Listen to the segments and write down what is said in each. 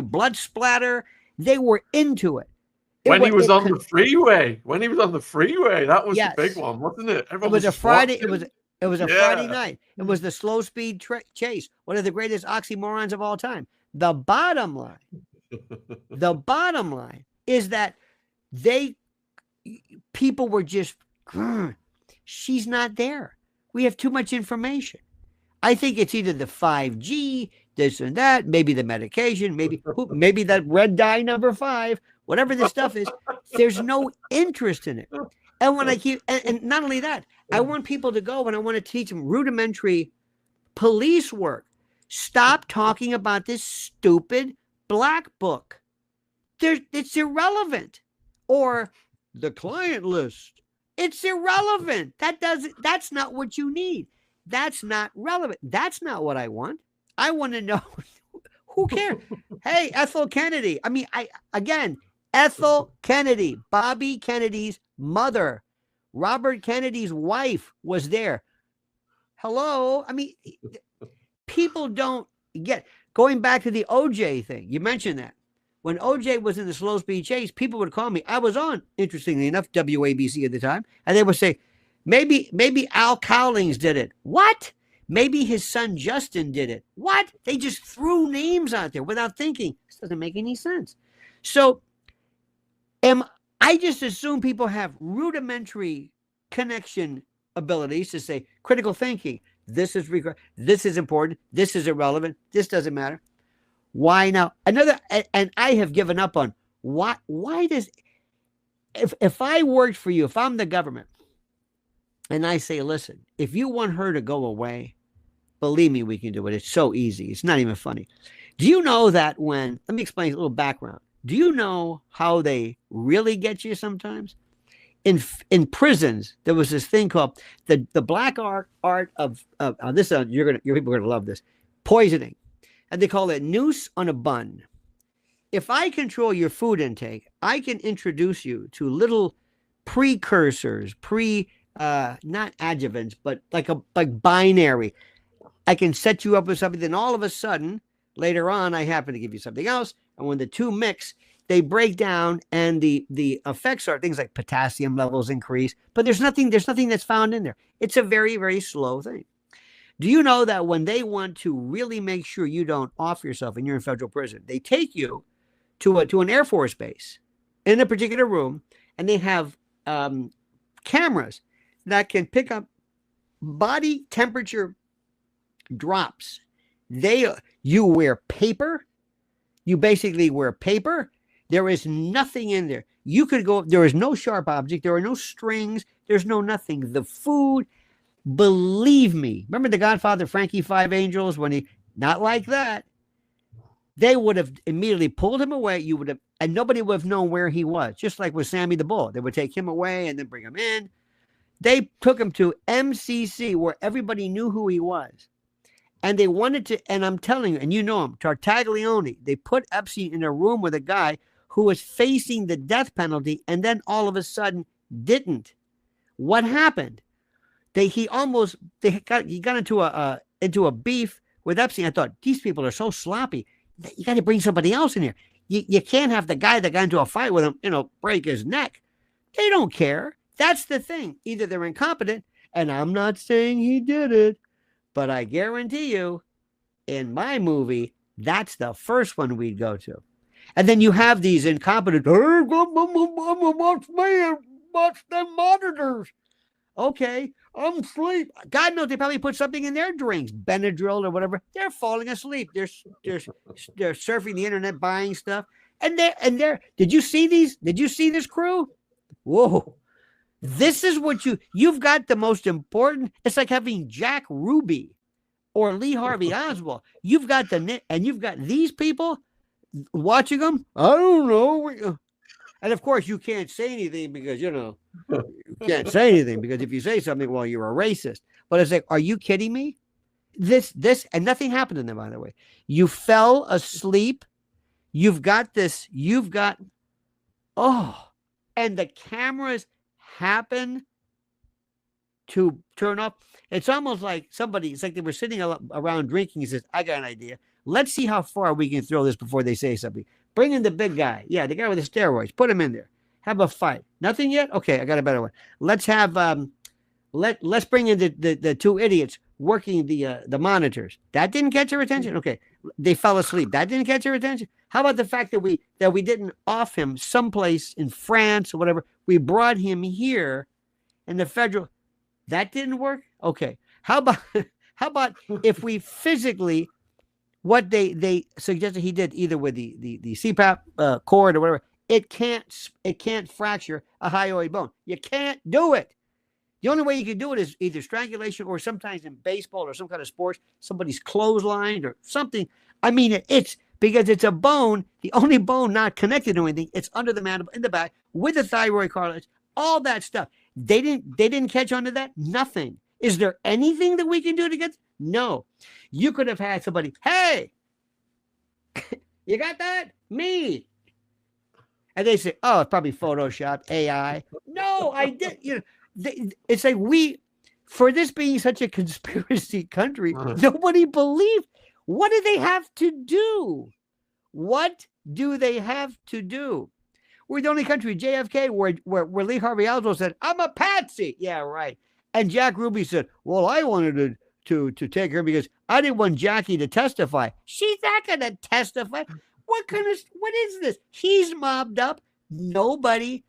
blood splatter. They were into it. When he was on the freeway, that was the big Yes. one, wasn't it? It was a Friday. It was a Friday Yeah. night. It was the slow speed chase. One of the greatest oxymorons of all time. The bottom line is that people were just, she's not there. We have too much information. I think it's either the 5G, this and that, maybe the medication, maybe that red dye number 5, whatever this stuff is. There's no interest in it. And when and not only that, I want people to go and I want to teach them rudimentary police work. Stop talking about this stupid black book. It's irrelevant. Or the client list. It's irrelevant. That's not what you need. That's not relevant. That's not what I want. I want to know who cares. Hey, Ethel Kennedy. I mean, Ethel Kennedy, Bobby Kennedy's mother, Robert Kennedy's wife was there. Hello. I mean, people don't get, going back to the OJ thing. You mentioned that. When OJ was in the slow speed chase, people would call me. I was on, interestingly enough, WABC at the time. And they would say, maybe Al Cowlings did it. What? Maybe his son Justin did it. What? They just threw names out there without thinking. This doesn't make any sense. So I just assume people have rudimentary connection abilities to say critical thinking. This is important. This is irrelevant. This doesn't matter. Why now? And I have given up on why does, if I worked for you, if I'm the government, and I say, listen, if you want her to go away, believe me, we can do it. It's so easy. It's not even funny. Do you know that let me explain a little background. Do you know how they really get you sometimes? In prisons, there was this thing called the black art of this. Your people are gonna love this. Poisoning, and they call it noose on a bun. If I control your food intake, I can introduce you to little precursors, not adjuvants, but like binary. I can set you up with something, then all of a sudden, later on, I happen to give you something else. And when the two mix, they break down, and the effects are things like potassium levels increase, but there's nothing that's found in there. It's a very, very slow thing. Do you know that when they want to really make sure you don't off yourself and you're in federal prison, they take you to an Air Force base in a particular room, and they have cameras that can pick up body temperature drops. You wear paper. You basically wear paper. There is nothing in there. You could go, there is no sharp object. There are no strings. There's no nothing. The food, believe me. Remember The Godfather, Frankie Five Angels, when not like that. They would have immediately pulled him away. And nobody would have known where he was. Just like with Sammy the Bull. They would take him away and then bring him in. They took him to MCC, where everybody knew who he was. And they wanted to, and I'm telling you, and you know him, Tartaglione, they put Epstein in a room with a guy who was facing the death penalty, and then all of a sudden didn't. What happened? He got into a beef with Epstein. I thought, these people are so sloppy. You got to bring somebody else in here. You can't have the guy that got into a fight with him, break his neck. They don't care. That's the thing. Either they're incompetent, and I'm not saying he did it, but I guarantee you, in my movie, that's the first one we'd go to. And then you have these incompetent, watch them monitors. Okay, I'm asleep. God knows they probably put something in their drinks, Benadryl or whatever. They're falling asleep. They're surfing the internet, buying stuff. And did you see these? Did you see this crew? Whoa. This is what you've got the most important. It's like having Jack Ruby or Lee Harvey Oswald. You've got and you've got these people watching them. I don't know. And of course, you can't say anything because, you can't say anything because if you say something, well, you're a racist. But it's like, are you kidding me? This, and nothing happened to them, by the way. You fell asleep. And the cameras happen to turn off. It's almost like it's like they were sitting around drinking. He says, I got an idea. Let's see how far we can throw this before they say something. Bring in the big guy. Yeah, the guy with the steroids. Put him in there. Have a fight. Nothing yet? Okay, I got a better one. Let's have let's bring in the two idiots working the monitors. That didn't catch her attention. Okay, they fell asleep. That didn't catch her attention. How about the fact that we didn't off him someplace in France or whatever? We brought him here, and the federal. That didn't work. Okay, how about if we physically what they suggested he did either with the CPAP cord or whatever, it can't fracture a hyoid bone. You can't do it. The only way you can do it is either strangulation or sometimes in baseball or some kind of sports, somebody's clotheslined or something. I mean, it's because it's a bone, the only bone not connected to anything. It's under the mandible in the back with the thyroid cartilage, all that stuff. They didn't catch on to that. Nothing. Is there anything that we can do to get? No. You could have had somebody, hey, you got that? Me. And they say, oh, it's probably Photoshop, AI. No, I did. You know, it's like for this being such a conspiracy country, nobody believed. What do they have to do? What do they have to do? We're the only country, JFK, where Lee Harvey Oswald said, I'm a patsy. Yeah, right. And Jack Ruby said, well, I wanted to take her because I didn't want Jackie to testify. She's not going to testify. What is this? He's mobbed up. Nobody.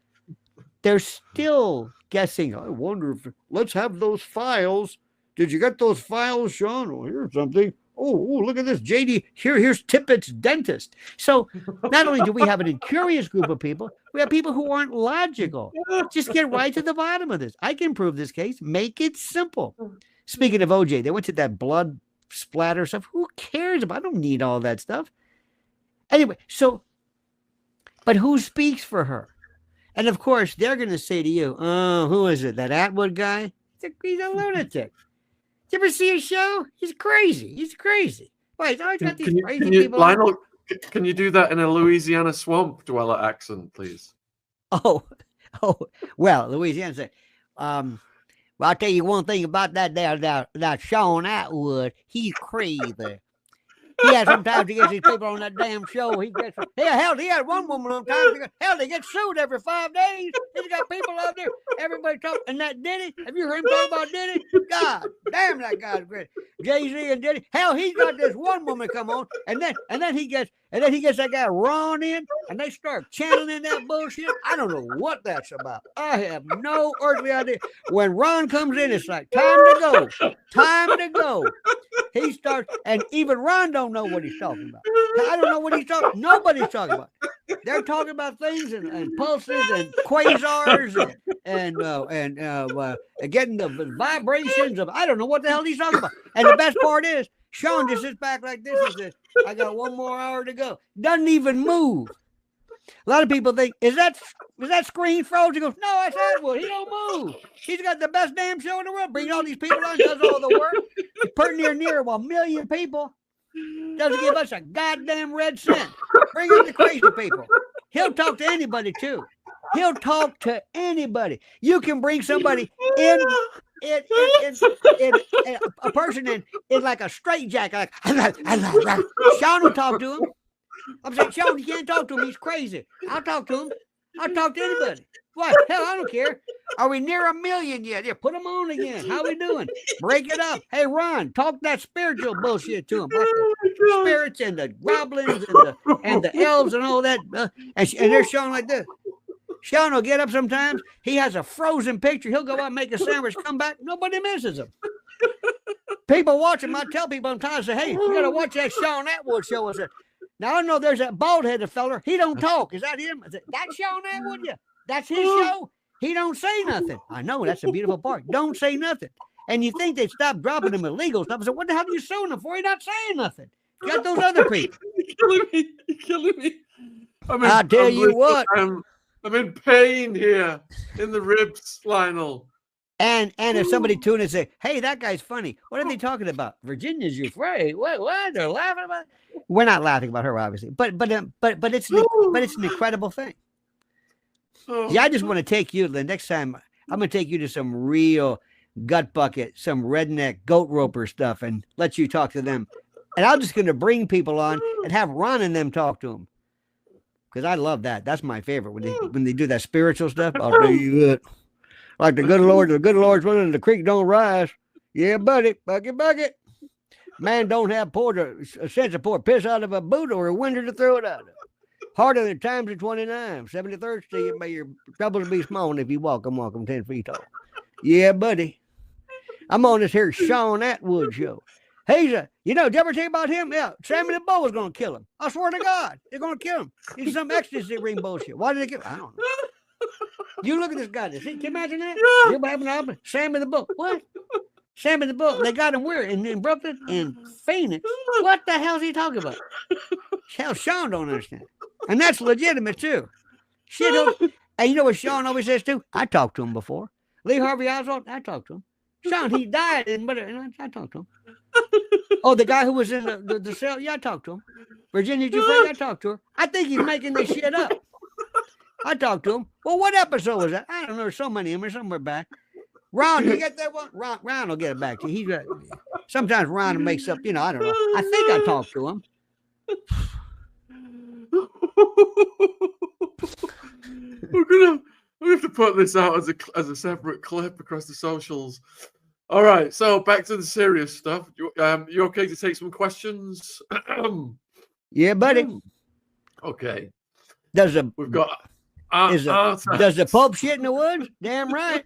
They're still guessing. I wonder if, let's have those files. Did you get those files, Shaun? Oh, here's something. Oh, look at this. JD, here's Tippett's dentist. So not only do we have an incurious group of people, we have people who aren't logical. Just get right to the bottom of this. I can prove this case. Make it simple. Speaking of OJ, they went to that blood splatter stuff. Who cares about? I don't need all that stuff. Anyway, but who speaks for her? And of course, they're going to say to you, oh, who is it? That Attwood guy? He's a lunatic. Did you ever see his show? He's crazy. He's crazy. Why? He's always got these crazy people. Lionel, can you do that in a Louisiana swamp dweller accent, please? Oh, well, Louisiana said, well, I'll tell you one thing about that Shaun Attwood. He's crazy. Sometimes he gets these people on that damn show. He had one woman on time. Hell, they get sued every 5 days. He's got people out there. Everybody talking. And that Diddy, have you heard him talk about Diddy? God damn, that guy's great. Jay-Z and Diddy. Hell, he's got this one woman come on, and then he gets that guy Ron in, and they start channeling that bullshit. I don't know what that's about. I have no earthly idea. When Ron comes in, it's like time to go. Time to go. He starts, and even Ron don't know what he's talking about. I don't know what he's talking. Nobody's talking about. They're talking about things and pulses and quasars and getting the vibrations of. I don't know what the hell he's talking about. And the best part is, Shaun just sits back like this and says, I got 1 more hour to go. Doesn't even move. A lot of people think, is that screen frozen? He goes, no, that's Attwood. He don't move. He's got the best damn show in the world. Brings all these people on, does all the work. He's pretty near 1 million people. Doesn't give us a goddamn red cent. Bring in the crazy people. He'll talk to anybody, too. He'll talk to anybody. You can bring somebody in a person in like a straitjacket. Shaun will talk to him. I'm saying, Shaun, you can't talk to him. He's crazy. I'll talk to him. I'll talk to anybody. What? Hell, I don't care. Are we near 1 million yet? Yeah, put them on again. How we doing? Break it up. Hey, Ron, talk that spiritual bullshit to him. Like the spirits and the goblins and the elves and all that. And they're showing like this. Shaun will get up sometimes. He has a frozen picture. He'll go out and make a sandwich, come back. Nobody misses him. People watch him. I tell people sometimes, say, hey, you got to watch that Shaun Attwood show. I said, now, I know there's that bald-headed fella. He don't talk. Is that him? I said, that's Shaun Attwood? Yeah. That's his show? He don't say nothing. I know. That's a beautiful part. Don't say nothing. And you think they'd stop dropping him illegal stuff. I said, what the hell are you suing him for? He's not saying nothing. You got those other people. You're killing me. I'll tell you what. I'm in pain here in the ribs, Lionel. And if somebody tuned in and say, hey, that guy's funny. What are they talking about? Virginia's GUIFFRE. What? They're laughing about it? We're not laughing about her, obviously. But it's an incredible thing. Yeah, I just want to take you the next time. I'm going to take you to some real gut bucket, some redneck goat roper stuff, and let you talk to them And I'm just going to bring people on and have Ron and them talk to them. Because I love that. That's my favorite when they do that spiritual stuff. I'll tell you what. Like the good Lord's running, the creek don't rise. Yeah, buddy, bucket. Man don't have a sense of pour piss out of a boot or a window to throw it out of. Harder than times at 29. 73rd Street, may your troubles be small, and if you walk 10 feet tall. Yeah, buddy. I'm on this here Shaun Attwood show. He's did you ever tell you about him? Yeah, Sammy the Bull was going to kill him. I swear to God, they're going to kill him. He's some ecstasy ring bullshit. Why did they kill him? I don't know. You look at this guy. Can you imagine that? Yeah. You ever happen? Sammy the Bull. What? Sammy the Bull. They got him where? In Brooklyn? In Phoenix? What the hell is he talking about? Hell, Shaun don't understand. And that's legitimate, too. Shit. And you know what Shaun always says, too? I talked to him before. Lee Harvey Oswald, I talked to him. Shaun, he died, and I talked to him. Oh, the guy who was in the cell? Yeah, I talked to him. Virginia GIUFFRE, I talked to her. I think he's making this shit up. I talked to him. Well, what episode was that? I don't know. There's so many of them. Somewhere back. Ron, you get that one? Ron will get it back to you. Sometimes Ron makes up, I don't know. I think I talked to him. We're gonna have to put this out as a separate clip across the socials. All right, so back to the serious stuff. You okay to take some questions? Yeah, buddy. Okay. We've got. Does the Pope shit in the woods? Damn right.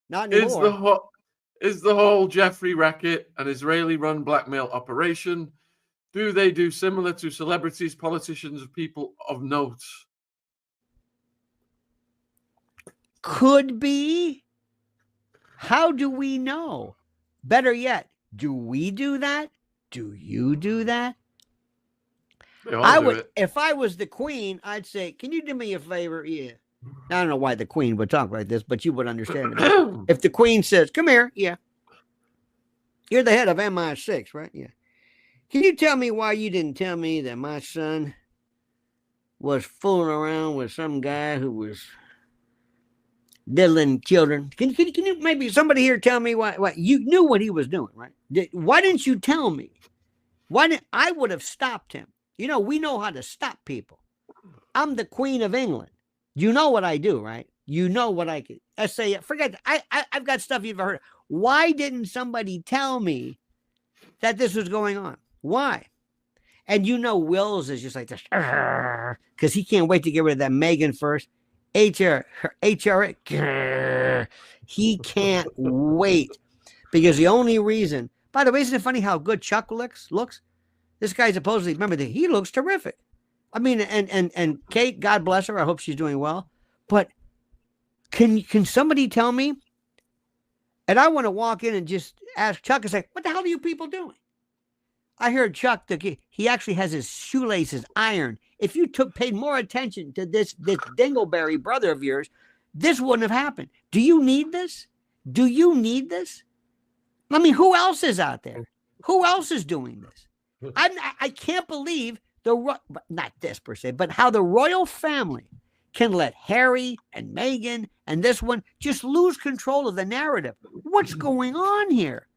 Not anymore. Is the whole Jeffrey racket an Israeli-run blackmail operation? Do they do similar to celebrities, politicians, or people of note? Could be. How do we know? Better yet, do we do that? Do you do that? I would, if I was the Queen, I'd say, can you do me a favor? Yeah. I don't know why the Queen would talk like this, but you would understand it. If the Queen says, come here, yeah. You're the head of MI6, right? Yeah. Can you tell me why you didn't tell me that my son was fooling around with some guy who was diddling children? Can you maybe somebody here tell me why you knew what he was doing, right? Why didn't you tell me? I would have stopped him. We know how to stop people. I'm the Queen of England. You know what I do, right? You know what I could. I say, forget that. I've got stuff you've heard. Why didn't somebody tell me that this was going on? Why? And Wills is just like this because he can't wait to get rid of that Megan first. HR. He can't wait because the only reason. By the way, isn't it funny how good Chuck looks? This guy supposedly, remember that he looks terrific. I mean, and Kate, God bless her. I hope she's doing well. But can somebody tell me? And I want to walk in and just ask Chuck and say, what the hell are you people doing? I heard Chuck, he actually has his shoelaces ironed. If you paid more attention to this dingleberry brother of yours, this wouldn't have happened. Do you need this? Do you need this? I mean, who else is out there? Who else is doing this? I can't believe not this per se, but how the royal family can let Harry and Meghan and this one just lose control of the narrative. What's going on here?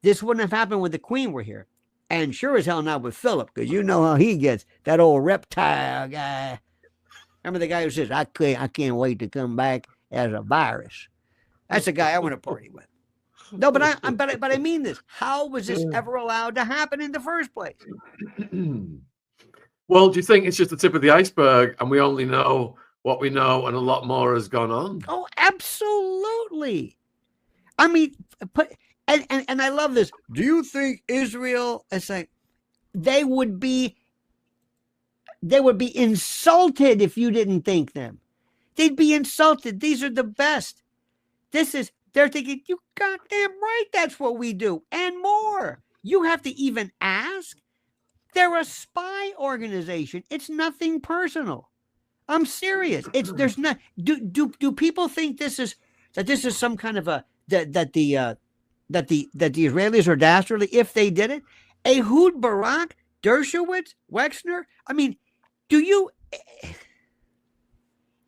This wouldn't have happened when the Queen were here. And sure as hell not with Philip, because you know how he gets, that old reptile guy. Remember the guy who says, I can't wait to come back as a virus. That's the guy I want to party with. No, but I mean this. How was this ever allowed to happen in the first place? Well, do you think it's just the tip of the iceberg and we only know what we know and a lot more has gone on? Oh, absolutely. I mean, and I love this. Do you think Israel, it's like, they would be insulted if you didn't think them. They'd be insulted. These are the best. They're thinking, you goddamn right, that's what we do. And more. You have to even ask. They're a spy organization. It's nothing personal. I'm serious. There's not. Do people think this is some kind of a that the Israelis are dastardly if they did it? Ehud Barak, Dershowitz, Wexner. I mean, do you?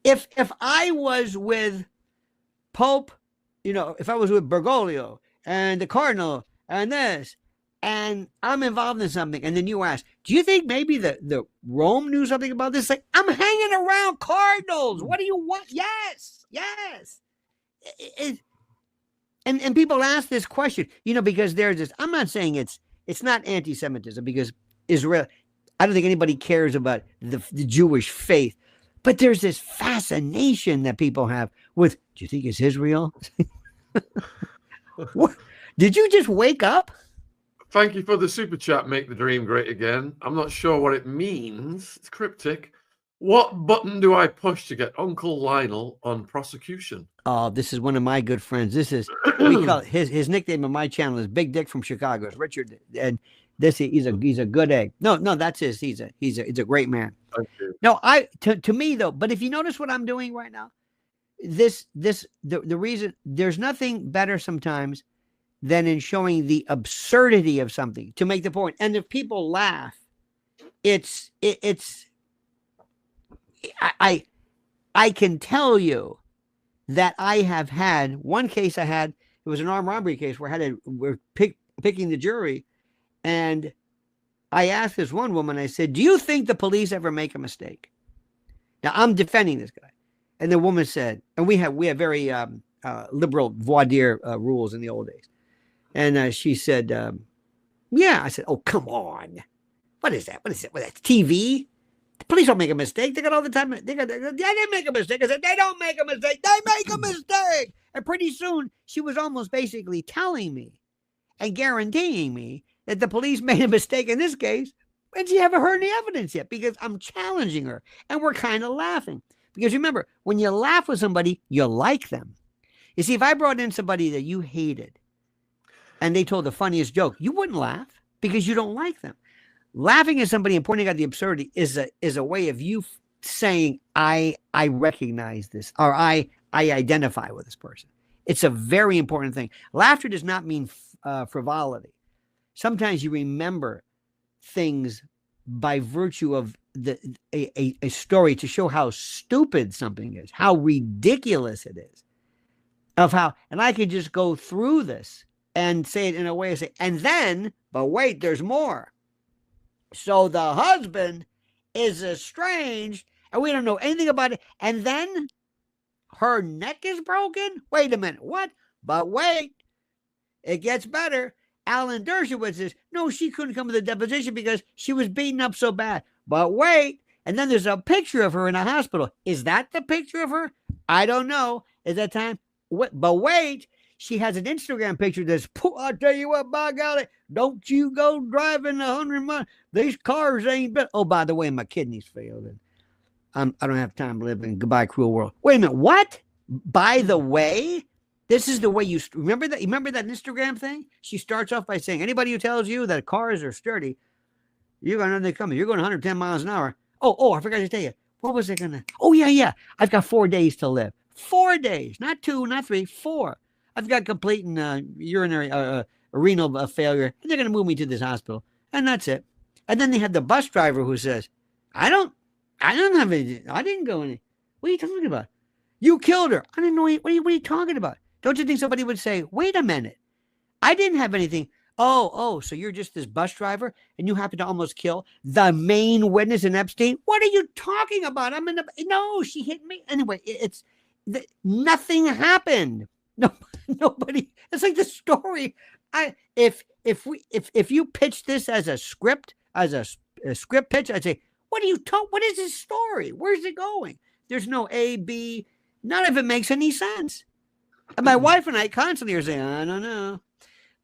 If I was with Pope, if I was with Bergoglio and the Cardinal and this, and I'm involved in something, and then you ask, do you think maybe the Rome knew something about this? Like, I'm hanging around cardinals. What do you want? Yes. And people ask this question, because there's this. I'm not saying it's not anti-Semitism, because Israel. I don't think anybody cares about the Jewish faith, but there's this fascination that people have with. Do you think it's Israel? What? Did you just wake up? Thank you for the super chat. Make the dream great again. I'm not sure what it means. It's cryptic. What button do I push to get Uncle Lionel on prosecution? Oh, this is one of my good friends. This is we call it, his nickname on my channel is Big Dick from Chicago. It's Richard, and he's a good egg. No, that's his. He's a great man. Thank you. No, to me though. But if you notice what I'm doing right now, the reason there's nothing better sometimes than in showing the absurdity of something to make the point. And if people laugh, I can tell you that I have had one case. It was an armed robbery case where we're picking the jury, and I asked this one woman, I said, do you think the police ever make a mistake? Now I'm defending this guy. And the woman said, and we have very liberal voir dire rules in the old days. And she said, yeah. I said, oh, come on. What is that? Well, that's TV. The police don't make a mistake. They got all the time. They make a mistake. I said, they don't make a mistake. They make a mistake. And pretty soon she was almost basically telling me and guaranteeing me that the police made a mistake in this case. And she haven't heard any evidence yet, because I'm challenging her. And we're kind of laughing. Because remember, when you laugh with somebody, you like them. You see, if I brought in somebody that you hated and they told the funniest joke, you wouldn't laugh because you don't like them. Laughing at somebody and pointing out the absurdity is a way of you saying, I recognize this, or I identify with this person. It's a very important thing. Laughter does not mean frivolity. Sometimes you remember things by virtue of a story to show how stupid something is, how ridiculous it is, and I could just go through this and say it in a way I say, and then, but wait, there's more. So the husband is estranged and we don't know anything about it. And then her neck is broken. Wait a minute. What? But wait, it gets better. Alan Dershowitz says, no, she couldn't come to the deposition because she was beaten up so bad. But wait. And then there's a picture of her in a hospital. Is that the picture of her? I don't know. Is that time? But wait. She has an Instagram picture that's, I'll tell you what, by golly, don't you go driving 100 miles. These cars ain't built. Oh, by the way, my kidneys failed. And I don't have time to live in goodbye, cruel world. Wait a minute. What? By the way, this is the way you remember that. You remember that Instagram thing? She starts off by saying, anybody who tells you that cars are sturdy, you're going to know they're coming. You're going 110 miles an hour. Oh, I forgot to tell you. What was it going to? Oh, yeah. I've got 4 days to live. 4 days. Not 2, not 3, 4. I've got complete urinary renal failure. And they're going to move me to this hospital. And that's it. And then they have the bus driver who says, I don't have anything. I didn't go any. What are you talking about? You killed her. I didn't know. What are you talking about? Don't you think somebody would say, wait a minute. I didn't have anything. Oh, so you're just this bus driver and you happen to almost kill the main witness in Epstein? What are you talking about? No, she hit me. Anyway, nothing happened. No, nobody. It's like the story. If you pitch this as a script, a script pitch, I'd say, what is this story? Where's it going? There's no A, B. None of it makes any sense. And my wife and I constantly are saying, I don't know.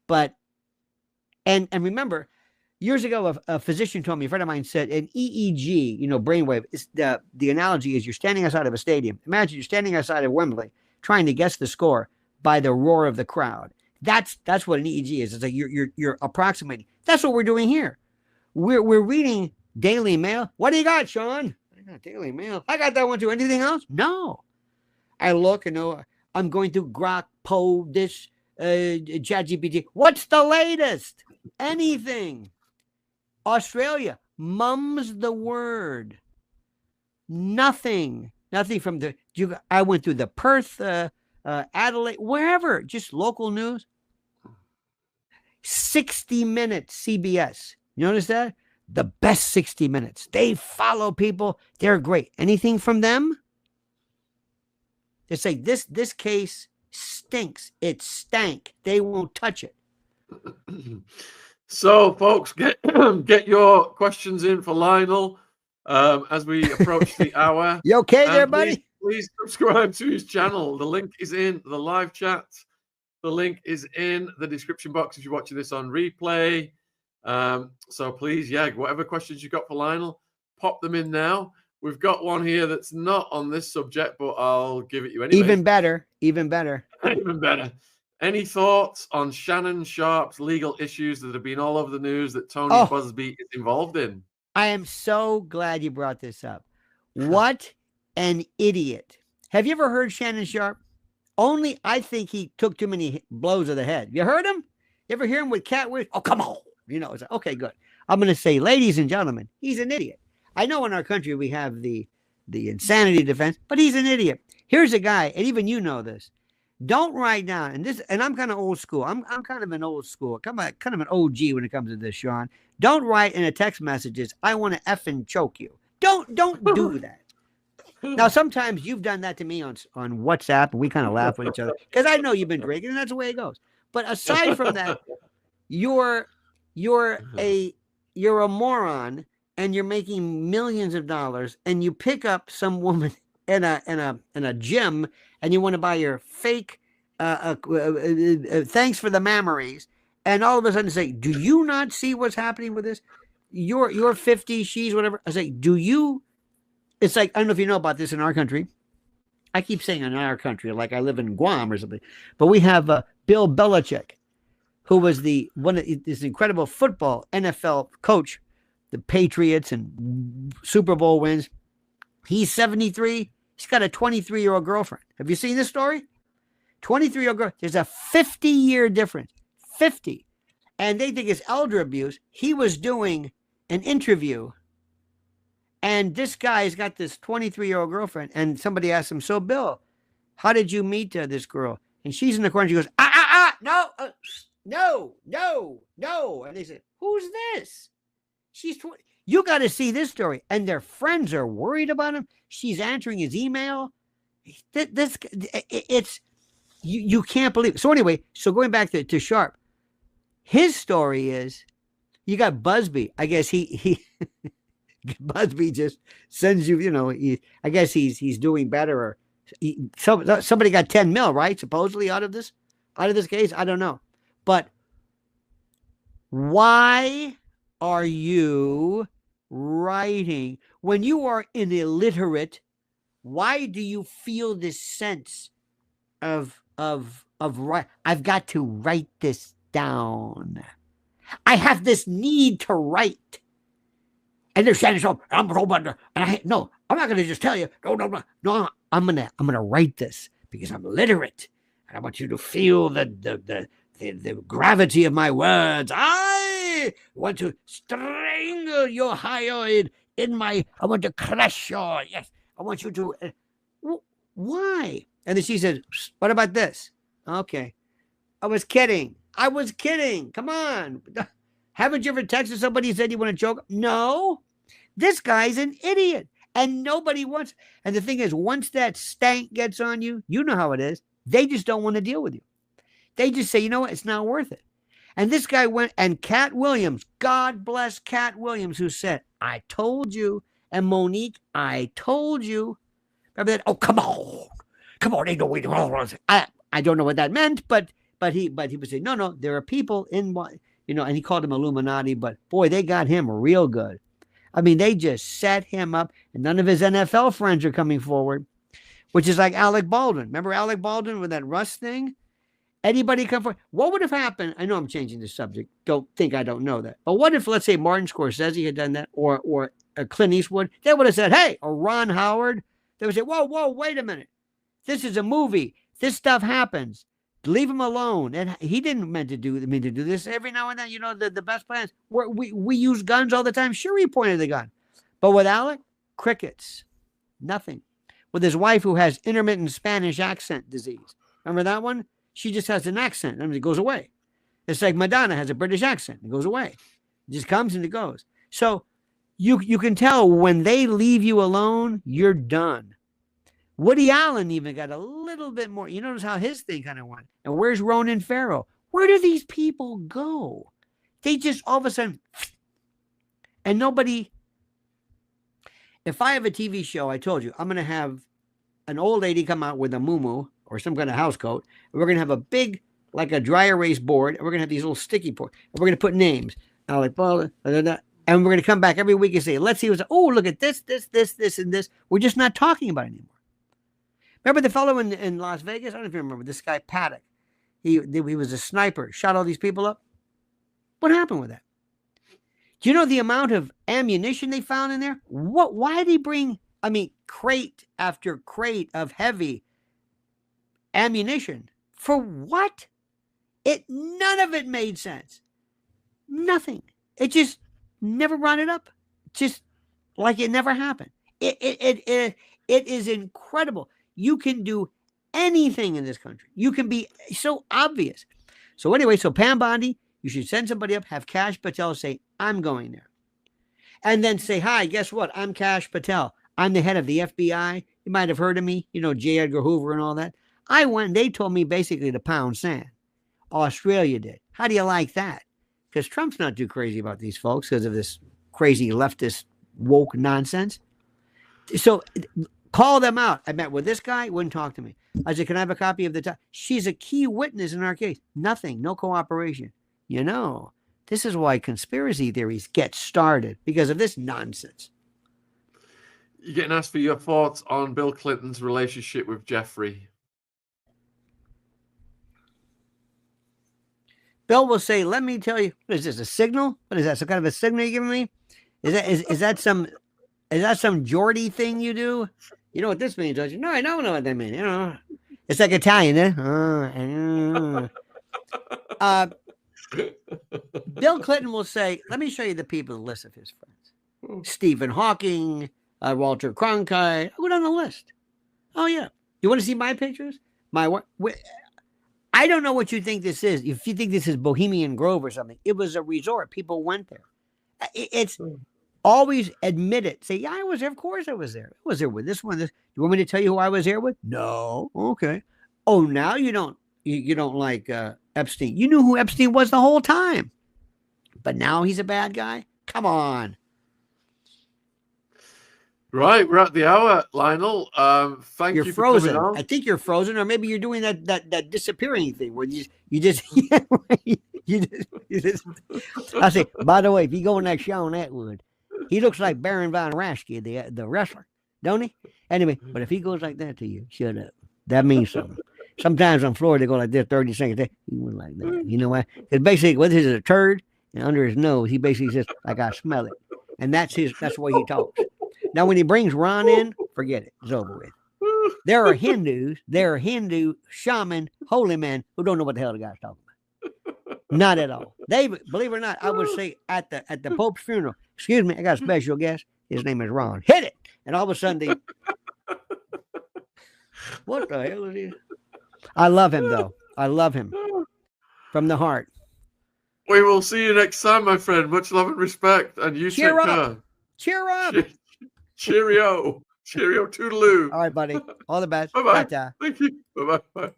But, and remember, years ago, a physician told me, a friend of mine said, an EEG, brainwave, the analogy is you're standing outside of a stadium. Imagine you're standing outside of Wembley trying to guess the score by the roar of the crowd. That's what an EEG is. It's like you're approximating. That's what we're doing here. We're reading Daily Mail. What do you got, Shaun? I got Daily Mail. I got that one too. Anything else? No. I look and know I'm going through Grok, Poe, this, ChatGPT. What's the latest? Anything. Australia, mum's the word. Nothing from I went through the Perth, Adelaide, wherever, just local news. 60 Minutes, CBS. You notice that? The best 60 Minutes. They follow people. They're great. Anything from them? They say this case stinks. It stank. They won't touch it. So, folks, get your questions in for Lionel as we approach the hour. You okay there, buddy? Please subscribe to his channel. The link is in the live chat. The link is in the description box if you're watching this on replay. So please, whatever questions you got for Lionel, pop them in now. We've got one here that's not on this subject, but I'll give it you anyway. Even better. Even better. Even better. Any thoughts on Shannon Sharpe's legal issues that have been all over the news that Tony Busby is involved in? I am so glad you brought this up. What an idiot. Have you ever heard Shannon Sharpe? Only I think he took too many blows to the head. You heard him? You ever hear him with Catwood? Oh, come on. You know, it's like, okay, good. I'm going to say, ladies and gentlemen, he's an idiot. I know in our country we have the insanity defense, but he's an idiot. Here's a guy, and even you know this. Don't write down, and I'm kind of old school. I'm kind of an old school, kind of an OG when it comes to this, Shaun. Don't write in a text messages, I want to effing choke you. Don't do that. Now, sometimes you've done that to me on WhatsApp, and we kind of laugh with each other because I know you've been drinking, and that's the way it goes. But aside from that, you're a moron, and you're making millions of dollars, and you pick up some woman in a gym, and you want to buy your fake thanks for the memories, and all of a sudden say, do you not see what's happening with this? You're 50, she's whatever. I say, do you? It's like, I don't know if you know about this in our country. I keep saying in our country, like I live in Guam or something, but we have Bill Belichick, who was this incredible football NFL coach, the Patriots and Super Bowl wins. He's 73. He's got a 23-year-old girlfriend. Have you seen this story? 23-year-old girl. There's a 50-year difference. 50. And they think it's elder abuse. He was doing an interview, and this guy's got this 23-year-old girlfriend, and somebody asked him, so Bill, how did you meet this girl? And she's in the corner. She goes, no. And they said, who's this? She's 20. You got to see this story. And their friends are worried about him. She's answering his email. You can't believe it. So anyway, going back to Sharpe, his story is, you got Busby. I guess he Busby just sends you, I guess he's doing better, or somebody got 10 mil, right? Supposedly out of this case. I don't know. But why are you writing when you are an illiterate? Why do you feel this sense of right? I've got to write this down. I have this need to write. And they're Shannon Sharpe, I'm not going to just tell you. No. I'm gonna write this because I'm literate, and I want you to feel the gravity of my words. I want to strangle your hyoid I want to crush your, yes, I want you to, why? And then she said, what about this? Okay. I was kidding. Come on. Haven't you ever texted somebody and said you want to joke? No. This guy's an idiot. And nobody wants. And the thing is, once that stank gets on you, you know how it is. They just don't want to deal with you. They just say, you know what? It's not worth it. And this guy went, and Cat Williams, God bless Cat Williams, who said, I told you. And Monique, I told you. Remember that? Oh, come on. Ain't no way. I don't know what that meant, but he would say, no, there are people in, and he called him Illuminati, but boy, they got him real good. I mean, they just set him up, and none of his NFL friends are coming forward, which is like Alec Baldwin. Remember Alec Baldwin with that Rust thing? Anybody come forward? What would have happened? I know I'm changing the subject. Don't think I don't know that. But what if, let's say, Martin Scorsese had done that, or Clint Eastwood? They would have said, hey, or Ron Howard. They would say, whoa, wait a minute. This is a movie. This stuff happens. Leave him alone. And he didn't mean to do this. Every now and then, the best plans. We use guns all the time. Sure, he pointed the gun. But with Alec, crickets. Nothing. With his wife, who has intermittent Spanish accent disease. Remember that one? She just has an accent. I mean, it goes away. It's like Madonna has a British accent. It goes away. It just comes and it goes. So you can tell when they leave you alone, you're done. Woody Allen even got a little bit more. You notice how his thing kind of went. And where's Ronan Farrow? Where do these people go? They just all of a sudden, and nobody. If I have a TV show, I told you, I'm going to have an old lady come out with a muumuu or some kind of house coat. And we're going to have a big, like a dry erase board. And we're going to have these little sticky boards. And we're going to put names. And I'm like, well, and we're going to come back every week and say, let's see what's, oh, look at this, and this. We're just not talking about it anymore. Remember the fellow in Las Vegas? I don't know if you remember this guy, Paddock. He was a sniper, shot all these people up. What happened with that? Do you know the amount of ammunition they found in there? Why did he bring, crate after crate of heavy ammunition? For what? None of it made sense. Nothing. It just never brought it up. Just like it never happened. It is incredible. You can do anything in this country. You can be so obvious. So anyway, so Pam Bondi, you should send somebody up, have Kash Patel say, I'm going there. And then say, hi, guess what? I'm Kash Patel. I'm the head of the FBI. You might have heard of me, J. Edgar Hoover and all that. I went, they told me basically to pound sand. Australia did. How do you like that? Because Trump's not too crazy about these folks because of this crazy leftist woke nonsense. So call them out. I met with this guy, wouldn't talk to me. I said, can I have a copy of the She's a key witness in our case. Nothing, no cooperation. This is why conspiracy theories get started, because of this nonsense. You're getting asked for your thoughts on Bill Clinton's relationship with Jeffrey. Bill will say, let me tell you, what is this, a signal? What is that, some kind of a signal you're giving me? Is that some Geordie thing you do? You know what this means, don't you? No, I don't know what that means. It's like Italian, Bill Clinton will say, let me show you the people on the list of his friends. Stephen Hawking, Walter Cronkite. Go down the list. Oh, yeah. You want to see my pictures? I don't know what you think this is. If you think this is Bohemian Grove or something, it was a resort. People went there. It's always admit it. Say, yeah, I was there. Of course I was there. I was there with this one. This. You want me to tell you who I was there with? No. Okay. Oh, now you don't like Epstein. You knew who Epstein was the whole time. But now he's a bad guy? Come on. Right, we're at the hour, Lionel. Thank you for frozen. coming on. I think you're frozen, or maybe you're doing that disappearing thing where you just I say, by the way, if you go in that Shaun Attwood, he looks like Baron von Raschke, the wrestler, don't he? Anyway, but if he goes like that to you, shut up. That means something. Sometimes on Florida, they go like this 30 seconds. He went like that. You know why? Because basically, what is a turd? And under his nose, he basically says, like, I smell it. And that's the way he talks. Now, when he brings Ron in, forget it. It's over with. There are Hindu shaman, holy men who don't know what the hell the guy's talking about. Not at all. They, believe it or not, I would say at the Pope's funeral, excuse me, I got a special guest. His name is Ron. Hit it. And all of a sudden, what the hell is he? I love him, though. I love him from the heart. We will see you next time, my friend. Much love and respect. And you take care. Cheer up. Cheerio. Cheerio. Toodaloo. All right, buddy. All the best. Bye-bye. Ta-ta. Thank you. Bye-bye.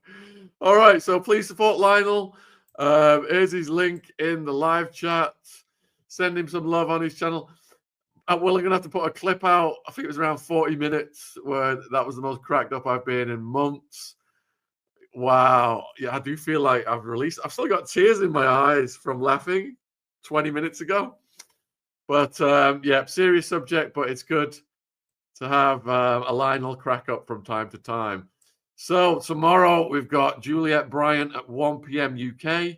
All right. So please support Lionel. Here's his link in the live chat. Send him some love on his channel. We're going to have to put a clip out. I think it was around 40 minutes where that was the most cracked up I've been in months. Wow. Yeah, I do feel like I've still got tears in my eyes from laughing 20 minutes ago. But yeah, serious subject, but it's good to have a Lionel crack up from time to time. So tomorrow we've got Juliet Bryant at 1 p.m. UK,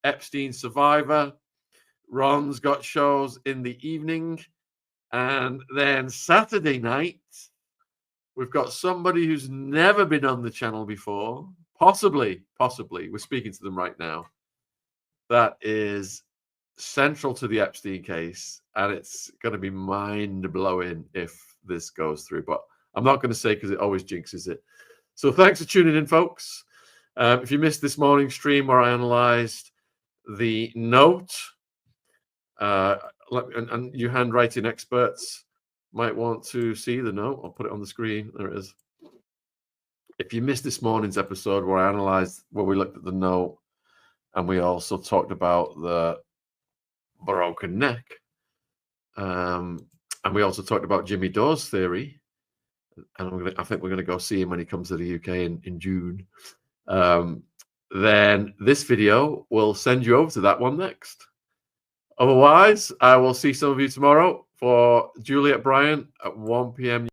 Epstein Survivor. Ron's got shows in the evening. And then Saturday night, we've got somebody who's never been on the channel before. Possibly, we're speaking to them right now. That is central to the Epstein case, and it's going to be mind-blowing if this goes through. But I'm not going to say because it always jinxes it. So thanks for tuning in, folks. If you missed this morning's stream where I analyzed the note. And you handwriting experts might want to see the note. I'll put it on the screen. There it is. If you missed this morning's episode where we looked at the note, and we also talked about the broken neck, and we also talked about Jimmy Dawes' theory, and I think we're going to go see him when he comes to the UK in June. Then this video will send you over to that one next. Otherwise, I will see some of you tomorrow for Juliet Bryant at 1 p.m.